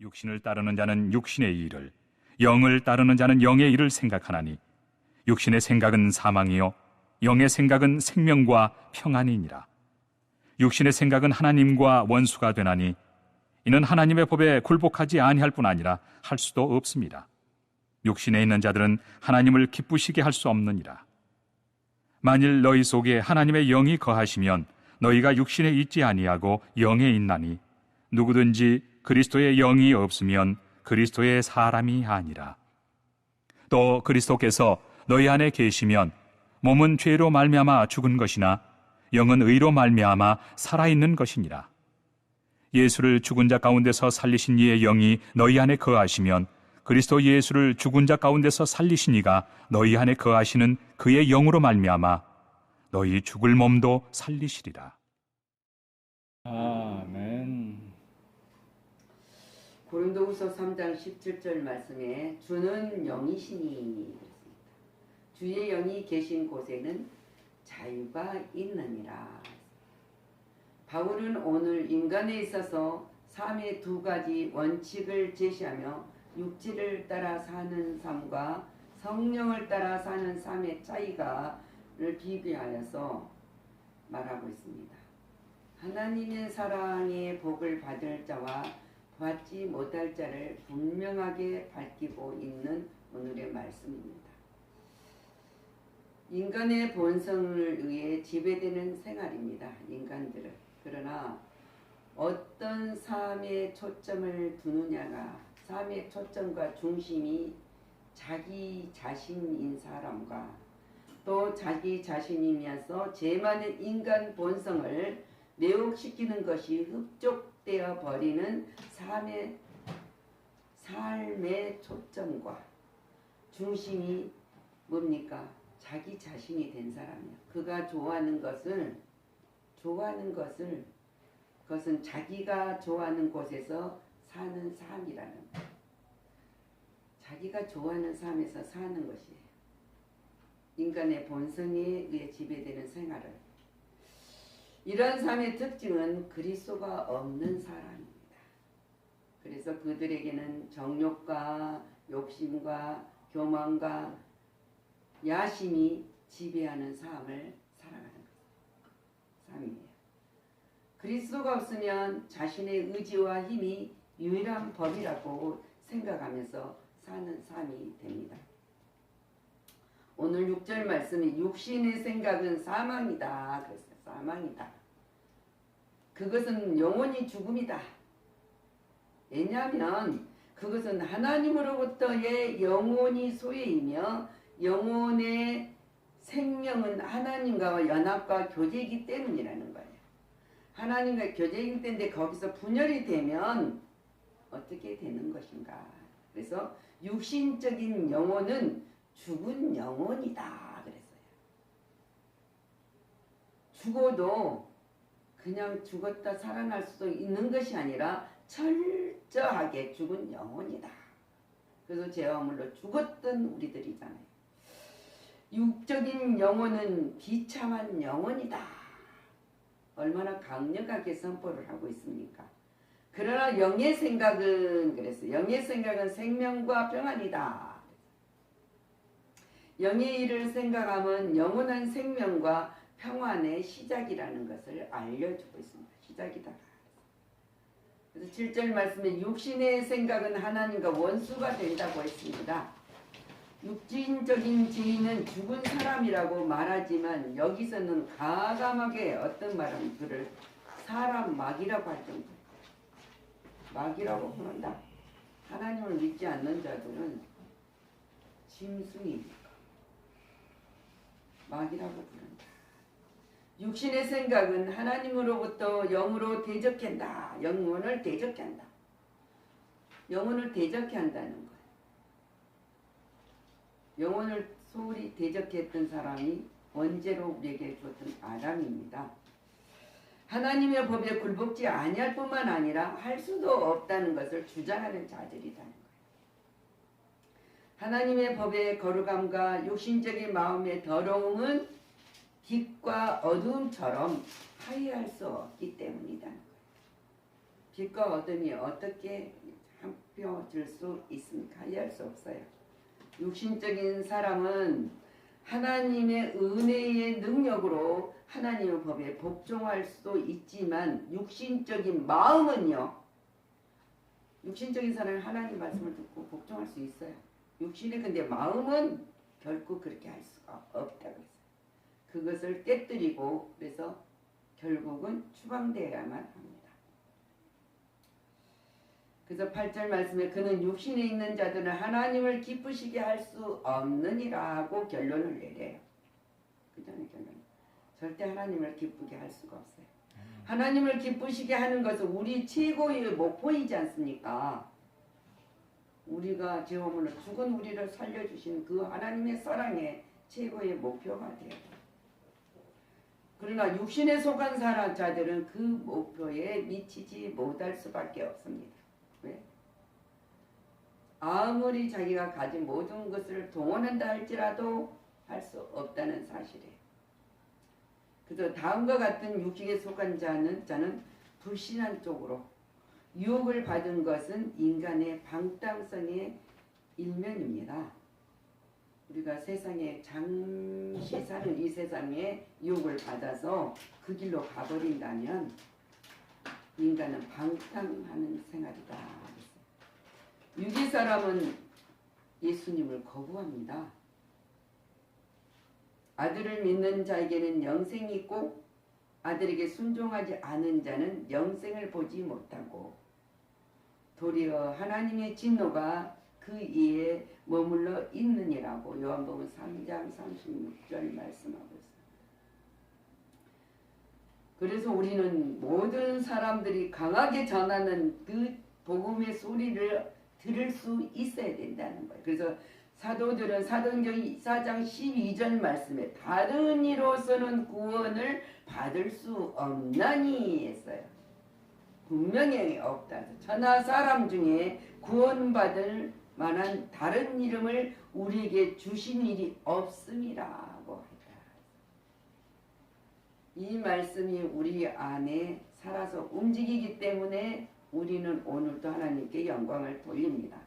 육신을 따르는 자는 육신의 일을, 영을 따르는 자는 영의 일을 생각하나니 육신의 생각은 사망이요 영의 생각은 생명과 평안이니라. 육신의 생각은 하나님과 원수가 되나니 이는 하나님의 법에 굴복하지 아니할 뿐 아니라 할 수도 없습니다. 육신에 있는 자들은 하나님을 기쁘시게 할 수 없느니라. 만일 너희 속에 하나님의 영이 거하시면 너희가 육신에 있지 아니하고 영에 있나니 누구든지 그리스도의 영이 없으면 그리스도의 사람이 아니라. 또 그리스도께서 너희 안에 계시면 몸은 죄로 말미암아 죽은 것이나 영은 의로 말미암아 살아있는 것이니라. 예수를 죽은 자 가운데서 살리신 이의 영이 너희 안에 거하시면 그리스도 예수를 죽은 자 가운데서 살리신 이가 너희 안에 거하시는 그의 영으로 말미암아 너희 죽을 몸도 살리시리라. 아멘. 고린도후서 3장 17절 말씀에 주는 영이시니 주의 영이 계신 곳에는 자유가 있느니라. 바울은 오늘 인간에 있어서 삶의 두 가지 원칙을 제시하며 육체를 따라 사는 삶과 성령을 따라 사는 삶의 차이가를 비교하여서 말하고 있습니다. 하나님의 사랑의 복을 받을 자와 받지 못할 자를 분명하게 밝히고 있는 오늘의 말씀입니다. 인간의 본성을 의해 지배되는 생활입니다. 인간들은. 그러나 어떤 삶에 초점을 두느냐가 삶의 초점과 중심이 자기 자신인 사람과 또 자기 자신이면서 죄 많은 인간 본성을 매혹시키는 것이 흡족되어 버리는 삶의 초점과 중심이 뭡니까? 자기 자신이 된 사람이야. 그가 좋아하는 것은 그것은 자기가 좋아하는 곳에서 사는 삶이라는 거예요. 자기가 좋아하는 삶에서 사는 것이에요. 인간의 본성에 의해 지배되는 생활을. 이런 삶의 특징은 그리스도가 없는 사람입니다. 그래서 그들에게는 정욕과 욕심과 교만과 야심이 지배하는 삶을 살아가는 삶이에요. 그리스도가 없으면 자신의 의지와 힘이 유일한 법이라고 생각하면서 사는 삶이 됩니다. 오늘 6절 말씀이 육신의 생각은 사망이다. 그랬어요. 사망이다. 그것은 영원히 죽음이다. 왜냐하면 그것은 하나님으로부터의 영원히 소유이며 영혼의 생명은 하나님과 연합과 교제이기 때문이라는 거예요. 하나님과 교제이기 때문에 거기서 분열이 되면 어떻게 되는 것인가. 그래서 육신적인 영혼은 죽은 영혼이다 그랬어요. 죽어도 그냥 죽었다 살아날 수도 있는 것이 아니라 철저하게 죽은 영혼이다. 그래서 죄화물로 죽었던 우리들이잖아요. 육적인 영혼은 비참한 영혼이다. 얼마나 강력하게 선포를 하고 있습니까? 그러나 영의 생각은 그랬어요. 영의 생각은 생명과 평안이다. 영의 일을 생각하면 영원한 생명과 평안의 시작이라는 것을 알려주고 있습니다. 시작이다. 그래서 7절 말씀에 육신의 생각은 하나님과 원수가 된다고 했습니다. 육신적인 지인은 죽은 사람이라고 말하지만 여기서는 가감하게 어떤 말은 그를 사람 막이라고 할 정도예요. 막이라고 부른다. 하나님을 믿지 않는 자들은 짐승이니까 막이라고 부른다. 육신의 생각은 하나님으로부터 영으로 대적한다. 영혼을 대적한다. 영혼을 대적해 한다는 거예요. 영혼을 소홀히 대적했던 사람이 원죄로 우리에게 줬던 아담입니다. 하나님의 법에 굴복지 아니할 뿐만 아니라 할 수도 없다는 것을 주장하는 자들이라는 거예요. 하나님의 법의 거룩함과 육신적인 마음의 더러움은 빛과 어두움처럼 화해할 수 없기 때문이라는 거예요. 빛과 어둠이 어떻게 높여질 수 있습니까? 할 수 없어요. 육신적인 사람은 하나님의 은혜의 능력으로 하나님의 법에 복종할 수도 있지만 육신적인 마음은요. 육신적인 사람은 하나님 말씀을 듣고 복종할 수 있어요. 육신의 근데 마음은 결코 그렇게 할 수가 없다고 했어요. 그것을 깨뜨리고 그래서 결국은 추방되어야만 합니다. 그래서 8절 말씀에 그는 육신에 있는 자들은 하나님을 기쁘시게 할 수 없느니라고 결론을 내려요. 그 전에 결론. 절대 하나님을 기쁘게 할 수가 없어요. 하나님을 기쁘시게 하는 것은 우리 최고의 목표이지 않습니까? 우리가 죄오므로 죽은 우리를 살려주신 그 하나님의 사랑의 최고의 목표가 돼요. 그러나 육신에 속한 자들은 그 목표에 미치지 못할 수밖에 없습니다. 왜? 아무리 자기가 가진 모든 것을 동원한다 할지라도 할 수 없다는 사실이에요. 그래서 다음과 같은 육신에 속한 자는 불신한 쪽으로 유혹을 받은 것은 인간의 방탕성의 일면입니다. 우리가 세상에 잠시 사는 이 세상에 유혹을 받아서 그 길로 가버린다면 인간은 방탕하는 생활이다. 유기 사람은 예수님을 거부합니다. 아들을 믿는 자에게는 영생이 있고 아들에게 순종하지 않은 자는 영생을 보지 못하고 도리어 하나님의 진노가 그 이에 머물러 있느니라고 요한복음 3장 36절 말씀하고 있습니다. 그래서 우리는 모든 사람들이 강하게 전하는 그 복음의 소리를 들을 수 있어야 된다는 거예요. 그래서 사도들은 사도행전 4장 12절 말씀에 다른 이로서는 구원을 받을 수 없나니 했어요. 분명히 없다. 천하 사람 중에 구원받을 만한 다른 이름을 우리에게 주신 일이 없음이라고 했다. 이 말씀이 우리 안에 살아서 움직이기 때문에 우리는 오늘도 하나님께 영광을 돌립니다.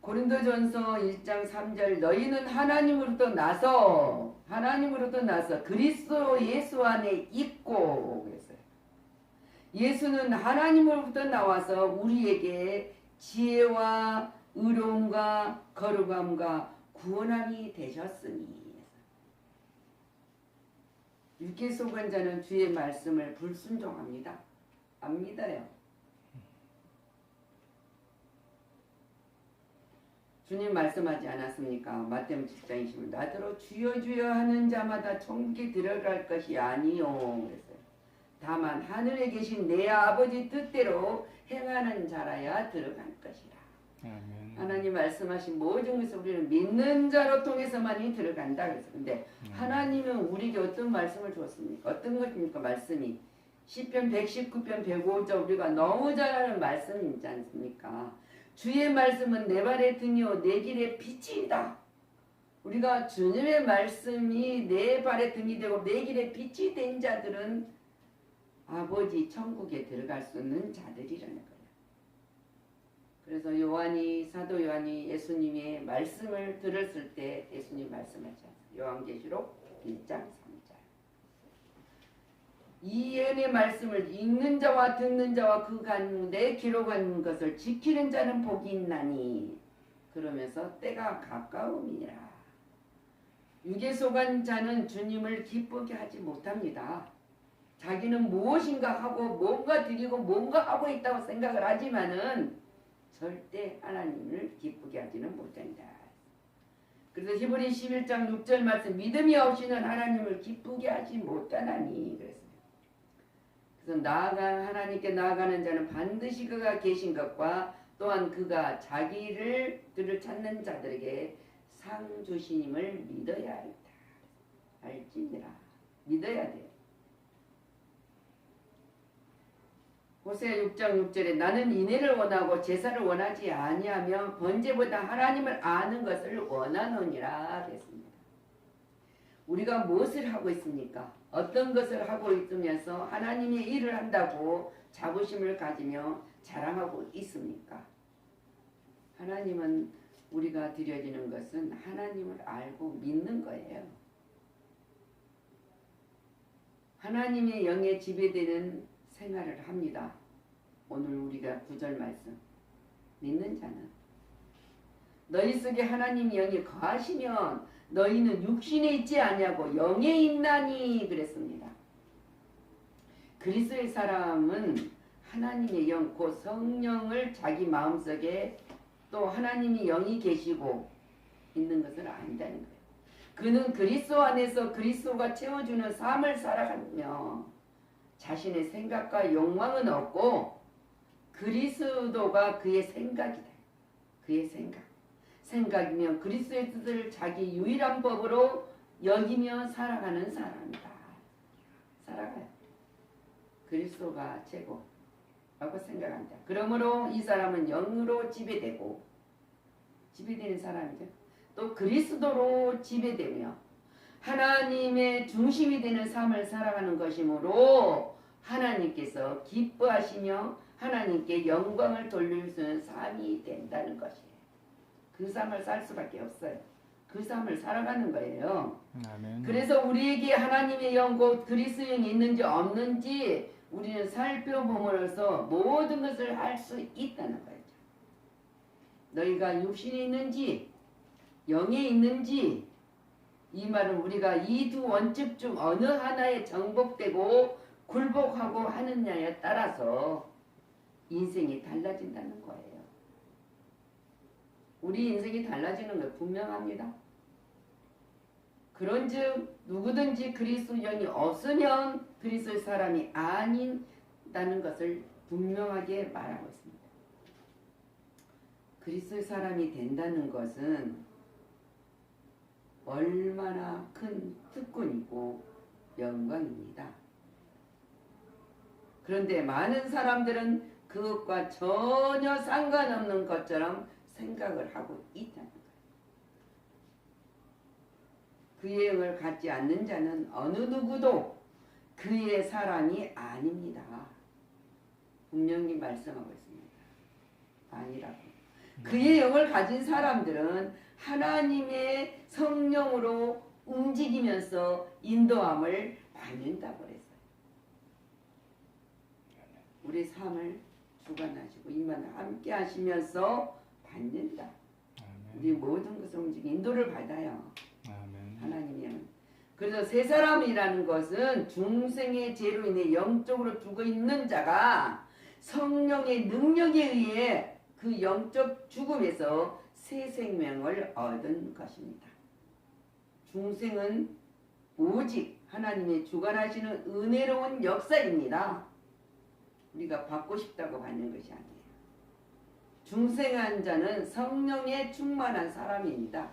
고린도전서 1장 3절 너희는 하나님으로부터 나서 그리스도 예수 안에 있고 그랬어요. 예수는 하나님으로부터 나와서 우리에게 지혜와 의로움과 거룩함과 구원함이 되셨으니 육에 속한 자는 주의 말씀을 불순종합니다. 안 믿어요. 주님 말씀하지 않았습니까? 마태복음 7장 20절 나더러 주여 주여 하는 자마다 천국에 들어갈 것이 아니요 그랬어요. 다만 하늘에 계신 내 아버지 뜻대로 행하는 자라야 들어갈 것이라. 아멘. 하나님 말씀하신 모든 것을 우리는 믿는 자로 통해서만이 들어간다 그랬어요. 근데 하나님은 우리에게 어떤 말씀을 주었습니까? 어떤 것입니까? 말씀이 시편 119편 105절 우리가 너무 잘 아는 말씀이지 않습니까? 주의 말씀은 내 발의 등이요 내 길의 빛이다. 우리가 주님의 말씀이 내 발의 등이 되고 내 길의 빛이 된 자들은 아버지 천국에 들어갈 수 있는 자들이라는 거예요. 그래서 사도 요한이 예수님의 말씀을 들었을 때 예수님 말씀하지 않아요. 요한계시록 1장 3절 이 예언의 말씀을 읽는 자와 듣는 자와 그 가운데 기록한 것을 지키는 자는 복이 있나니 그러면서 때가 가까움이니라. 육에 속한 자는 주님을 기쁘게 하지 못합니다. 자기는 무엇인가 하고 뭔가 드리고 뭔가 하고 있다고 생각을 하지만은 절대 하나님을 기쁘게 하지는 못한다. 그래서 히브리 11장 6절 말씀 믿음이 없이는 하나님을 기쁘게 하지 못하나니 그랬어요. 그래서 하나님께 나아가는 자는 반드시 그가 계신 것과 또한 그가 자기를 찾는 자들에게 상 주심을 믿어야 한다. 알지니라. 믿어야 돼요. 호세아 6장 6절에 나는 인애를 원하고 제사를 원하지 아니하며 번제보다 하나님을 아는 것을 원하노니라 그랬습니다. 우리가 무엇을 하고 있습니까? 어떤 것을 하고 있으면서 하나님의 일을 한다고 자부심을 가지며 자랑하고 있습니까? 하나님은 우리가 드려지는 것은 하나님을 알고 믿는 거예요. 하나님의 영에 지배되는 생활을 합니다. 오늘 우리가 9절 말씀 믿는 자는 너희 속에 하나님의 영이 거하시면 너희는 육신에 있지 아니하고 영에 있나니 그랬습니다. 그리스도의 사람은 하나님의 영, 곧 성령을 자기 마음속에 또 하나님이 영이 계시고 있는 것을 안다는 거예요. 그는 그리스도 안에서 그리스도가 채워주는 삶을 살아가며 자신의 생각과 욕망은 없고 그리스도가 그의 생각이다. 그의 생각이며 그리스도의 뜻을 자기 유일한 법으로 여기며 살아가는 사람이다. 살아가요. 그리스도가 최고라고 생각한다. 그러므로 이 사람은 영으로 지배되는 사람이죠. 또 그리스도로 지배되며 하나님의 중심이 되는 삶을 살아가는 것이므로 하나님께서 기뻐하시며 하나님께 영광을 돌릴 수 있는 삶이 된다는 것이에요. 그 삶을 살 수밖에 없어요. 그 삶을 살아가는 거예요. 아멘. 그래서 우리에게 하나님의 영, 곧 그리스도의 영이 있는지 없는지 우리는 살펴봄으로써 모든 것을 알 수 있다는 거죠. 너희가 육신에 있는지 영에 있는지, 이 말은 우리가 이 두 원칙 중 어느 하나에 정복되고 굴복하고 하느냐에 따라서 인생이 달라진다는 거예요. 우리 인생이 달라지는 건 분명합니다. 그런즉 누구든지 그리스도 영이 없으면 그리스도의 사람이 아닌다는 것을 분명하게 말하고 있습니다. 그리스도의 사람이 된다는 것은 얼마나 큰 특권이고 영광입니다. 그런데 많은 사람들은 그것과 전혀 상관없는 것처럼 생각을 하고 있다는 거예요. 그의 영을 갖지 않는 자는 어느 누구도 그의 사람이 아닙니다. 분명히 말씀하고 있습니다. 아니라고. 그의 영을 가진 사람들은 하나님의 성령으로 움직이면서 인도함을 받는다고 그랬어요. 우리 삶을 주관하시고 이만 함께 하시면서 받는다. 우리 모든 것을 움직이는 인도를 받아요. 하나님의 영은. 그래서 새 사람이라는 것은 중생의 죄로 인해 영적으로 죽어 있는 자가 성령의 능력에 의해 그 영적 죽음에서 새 생명을 얻은 것입니다. 중생은 오직 하나님의 주관하시는 은혜로운 역사입니다. 우리가 받고 싶다고 받는 것이 아니에요. 중생한 자는 성령에 충만한 사람입니다.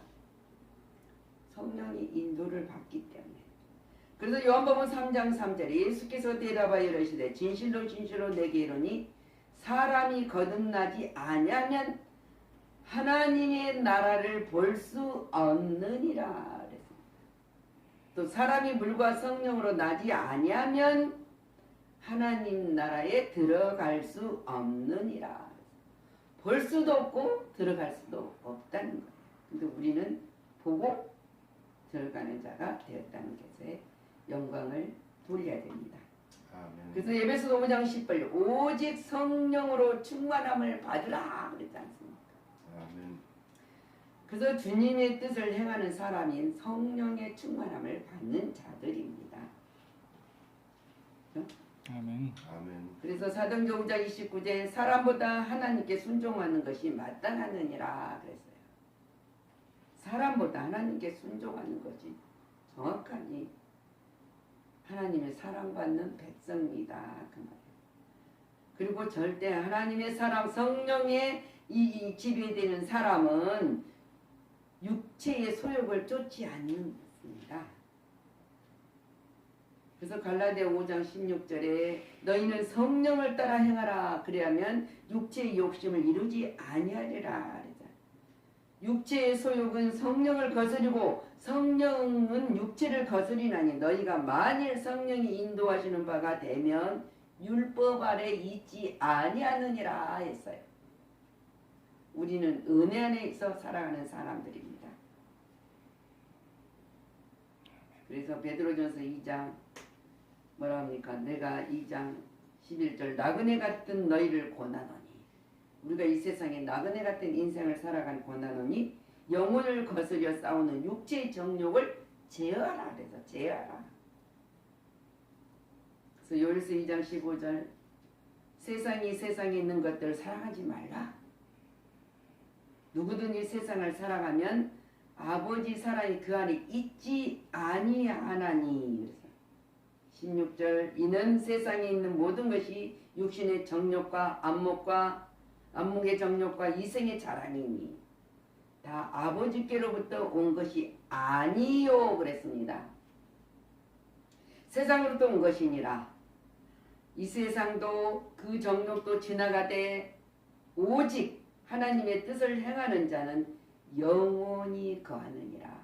성령이 인도를 받기 때문에. 그래서 요한복음 3장 3절에 예수께서 대답하여 이르시되 진실로 진실로 내게 이르니 사람이 거듭나지 아니하면 하나님의 나라를 볼 수 없느니라 그랬습니다. 또 사람이 물과 성령으로 나지 아니하면 하나님 나라에 들어갈 수 없느니라. 볼 수도 없고 들어갈 수도 없다는 거예요. 근데 우리는 보고 들어가는 자가 되었다는 것에 영광을 돌려야 됩니다. 아멘. 그래서 에베소 5장 10절 오직 성령으로 충만함을 받으라 그랬지 않습니까? 아멘. 그래서 주님의 뜻을 행하는 사람인 성령의 충만함을 받는 자들입니다. 그렇죠? 아멘. 아멘. 그래서 사도행전 5장 29절에 사람보다 하나님께 순종하는 것이 마땅하느니라 그랬어요. 사람보다 하나님께 순종하는 것이 정확하니 하나님의 사랑받는 백성이다 그 말이에요. 그리고 절대 하나님의 사람 성령의 이 지배되는 사람은 육체의 소욕을 쫓지 않는다. 그래서 갈라디아 5장 16절에 너희는 성령을 따라 행하라 그래야면 육체의 욕심을 이루지 아니하리라. 육체의 소욕은 성령을 거스리고 성령은 육체를 거스리나니 너희가 만일 성령이 인도하시는 바가 되면 율법 아래 있지 아니하느니라 했어요. 우리는 은혜 안에서 살아가는 사람들입니다. 그래서 베드로전서 2장 뭐라 합니까? 내가 2장 11절 나그네 같은 너희를 권하노니, 우리가 이 세상에 나그네 같은 인생을 살아간 권하노니 영혼을 거스려 싸우는 육체의 정욕을 제어하라. 그래서 제어하라. 그래서 요리서 2장 15절 세상에 있는 것들을 사랑하지 말라. 누구든 이 세상을 살아가면 아버지 사랑이 그 안에 있지 아니하나니. 16절 이는 세상에 있는 모든 것이 육신의 정욕과 안목의 정욕과 이생의 자랑이니 다 아버지께로부터 온 것이 아니요 그랬습니다. 세상으로부터 온 것이니라. 이 세상도 그 정욕도 지나가되 오직 하나님의 뜻을 행하는 자는 영원히 거하느니라.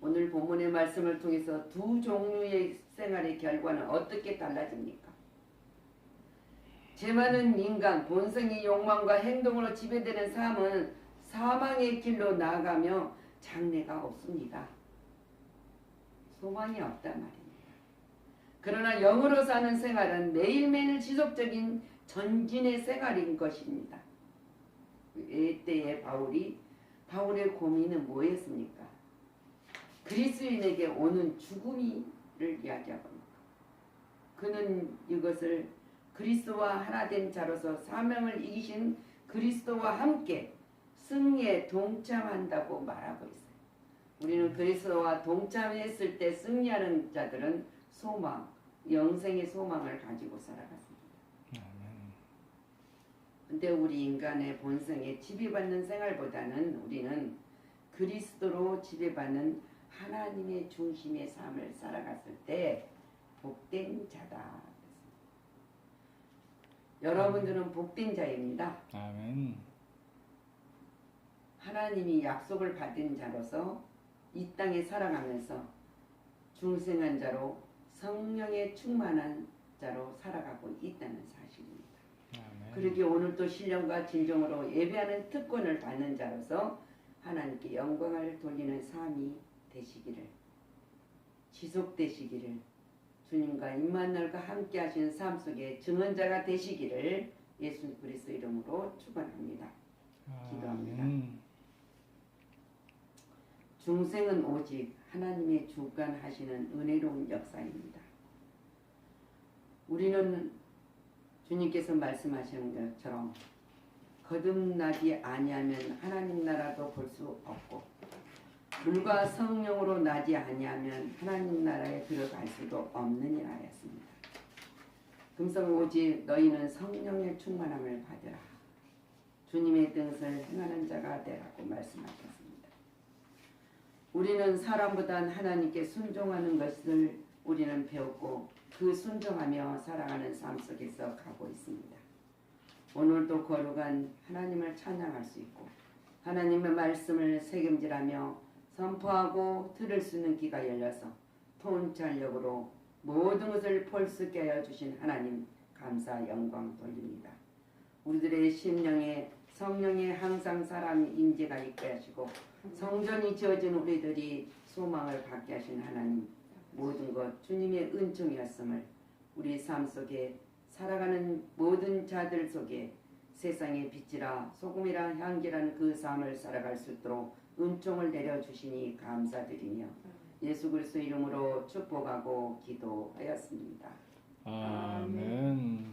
오늘 본문의 말씀을 통해서 두 종류의 생활의 결과는 어떻게 달라집니까? 죄 많은 인간, 본성의 욕망과 행동으로 지배되는 삶은 사망의 길로 나아가며 장래가 없습니다. 소망이 없단 말입니다. 그러나 영으로 사는 생활은 매일매일 지속적인 전진의 생활인 것입니다. 이때의 바울의 고민은 뭐였습니까? 그리스도인에게 오는 죽음이를 이야기합니다. 그는 이것을 그리스도와 하나 된 자로서 사명을 이기신 그리스도와 함께 승리에 동참한다고 말하고 있어요. 우리는 그리스도와 동참했을 때 승리하는 자들은 소망, 영생의 소망을 가지고 살아갔습니다. 근데 우리 인간의 본성에 지배받는 생활보다는 우리는 그리스도로 지배받는 하나님의 중심의 삶을 살아갔을 때 복된 자다. 여러분들은 복된 자입니다. 아멘. 하나님이 약속을 받은 자로서 이 땅에 살아가면서 중생한 자로 성령에 충만한 자로 살아가고 있다는 사실입니다. 아멘. 그러기에 오늘도 신령과 진정으로 예배하는 특권을 받는 자로서 하나님께 영광을 돌리는 삶이 되시기를, 지속되시기를, 주님과 임마누엘과 함께 하시는 삶 속에 증언자가 되시기를 예수 그리스도 이름으로 축원합니다. 기도합니다. 중생은 오직 하나님의 주관하시는 은혜로운 역사입니다. 우리는 주님께서 말씀하시는 것처럼 거듭나지 아니하면 하나님 나라도 볼 수 없고 물과 성령으로 나지 아니하면 하나님 나라에 들어갈 수도 없느니라 하였습니다. 금성 오직 너희는 성령의 충만함을 받으라. 주님의 뜻을 행하는 자가 되라고 말씀하셨습니다. 우리는 사람보단 하나님께 순종하는 것을 우리는 배웠고 그 순종하며 살아가는 삶 속에서 가고 있습니다. 오늘도 거룩한 하나님을 찬양할 수 있고 하나님의 말씀을 새김질하며 선포하고 들을 수 있는 귀가 열려서 통찰력으로 모든 것을 볼 수 있게 하여 주신 하나님 감사 영광 돌립니다. 우리들의 심령에 성령의 항상 사람이 임재가 있게 하시고 성전이 지어진 우리들이 소망을 갖게 하신 하나님, 모든 것 주님의 은총이었음을 우리 삶 속에 살아가는 모든 자들 속에 세상의 빛이라 소금이라 향기라는 그 삶을 살아갈 수 있도록 은총을 내려주시니 감사드리며 예수 그리스도 이름으로 축복하고 기도하였습니다. 아멘.